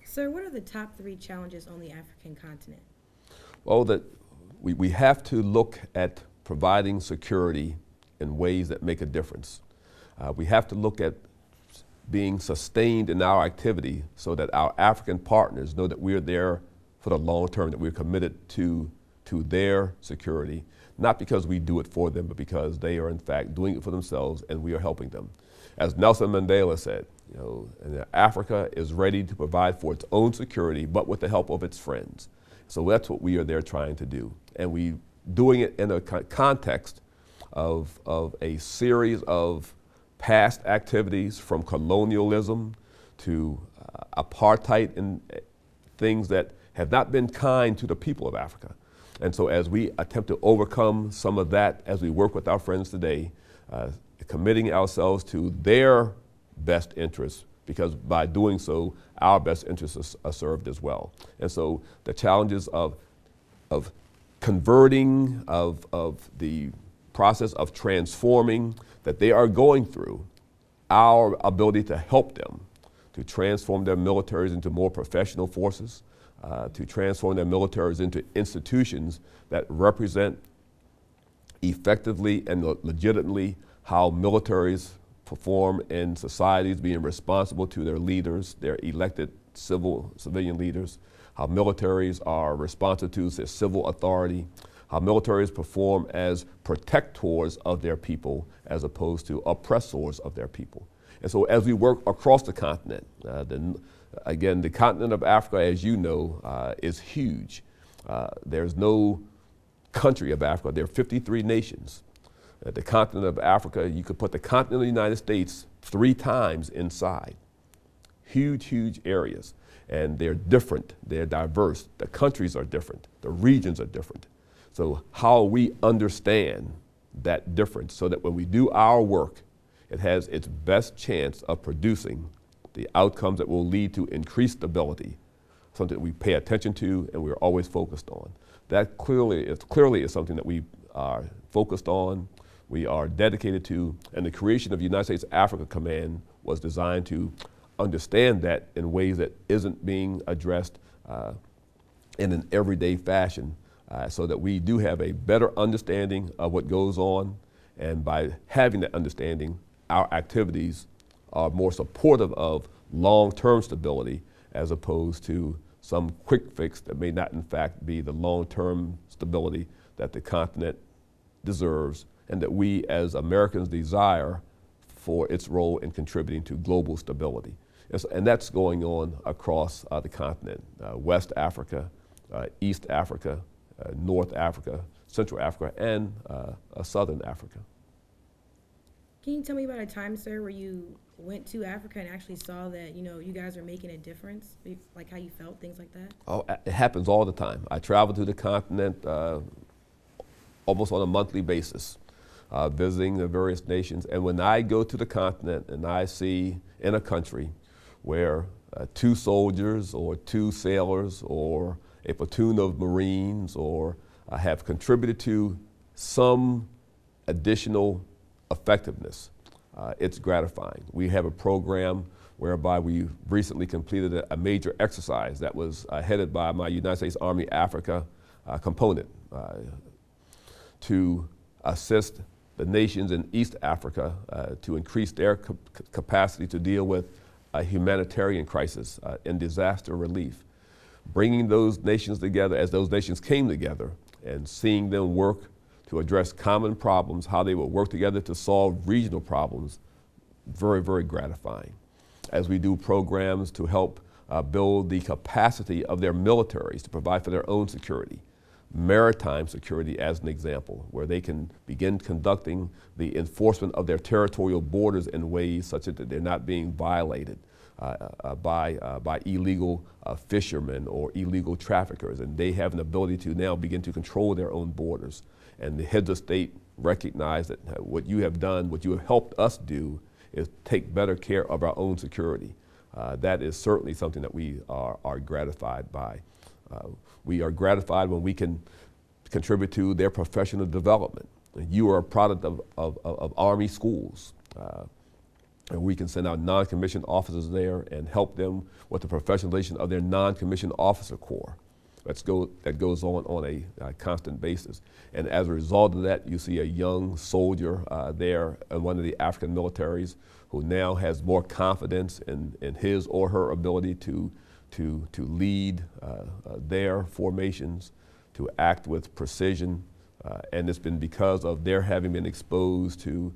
Sir, what are the top three challenges on the African continent? Well, we have to look at providing security in ways that make a difference. We have to look at being sustained in our activity so that our African partners know that we're there for the long term, that we're committed to their security, not because we do it for them, but because they are in fact doing it for themselves and we are helping them. As Nelson Mandela said, Africa is ready to provide for its own security, but with the help of its friends. So that's what we are there trying to do. And we doing it in a context of a series of past activities, from colonialism to apartheid, and things that have not been kind to the people of Africa. And so as we attempt to overcome some of that, as we work with our friends today, committing ourselves to their best interests, because by doing so, our best interests are served as well. And so the challenges of converting, of the process of transforming that they are going through, our ability to help them to transform their militaries into more professional forces, to transform their militaries into institutions that represent effectively and legitimately how militaries perform in societies, being responsible to their leaders, their elected civilian leaders, how militaries are responsive to their civil authority, how militaries perform as protectors of their people as opposed to oppressors of their people. And so as we work across the continent, again, the continent of Africa, as you know, is huge. There's no country of Africa. There are 53 nations. The continent of Africa, you could put the continent of the United States 3 times inside. Huge, huge areas. And they're different, they're diverse. The countries are different, the regions are different. So how we understand that difference so that when we do our work, it has its best chance of producing the outcomes that will lead to increased stability, something that we pay attention to and we're always focused on. That clearly is something that we are focused on, we are dedicated to, and the creation of the United States Africa Command was designed to understand that in ways that isn't being addressed in an everyday fashion, so that we do have a better understanding of what goes on, and by having that understanding, our activities are more supportive of long-term stability as opposed to some quick fix that may not in fact be the long-term stability that the continent deserves and that we as Americans desire for its role in contributing to global stability. And that's going on across the continent, West Africa, East Africa, North Africa, Central Africa, and Southern Africa. Can you tell me about a time, sir, where you went to Africa and actually saw that, you guys are making a difference, like how you felt, things like that? Oh, it happens all the time. I travel to the continent almost on a monthly basis, visiting the various nations. And when I go to the continent and I see in a country where 2 soldiers or 2 sailors or a platoon of Marines or have contributed to some additional effectiveness, it's gratifying. We have a program whereby we recently completed a major exercise that was headed by my United States Army Africa component to assist the nations in East Africa to increase their capacity to deal with a humanitarian crisis and disaster relief. Bringing those nations together as those nations came together and seeing them work to address common problems, how they would work together to solve regional problems, very, very gratifying. As we do programs to help build the capacity of their militaries to provide for their own security, maritime security as an example, where they can begin conducting the enforcement of their territorial borders in ways such that they're not being violated by illegal fishermen or illegal traffickers, and they have an ability to now begin to control their own borders. And the heads of state recognize that what you have done, what you have helped us do, is take better care of our own security. That is certainly something that we are gratified by. We are gratified when we can contribute to their professional development. You are a product of Army schools. And we can send our non-commissioned officers there and help them with the professionalization of their non-commissioned officer corps. That goes on a constant basis. And as a result of that, you see a young soldier there in one of the African militaries who now has more confidence in his or her ability to lead their formations, to act with precision. And it's been because of their having been exposed to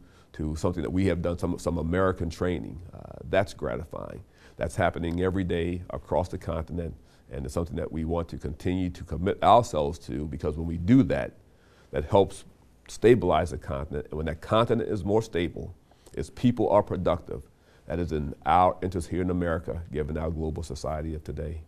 something that we have done, some American training. That's gratifying. That's happening every day across the continent, and it's something that we want to continue to commit ourselves to, because when we do that, that helps stabilize the continent. And when that continent is more stable, its people are productive, that is in our interest here in America, given our global society of today.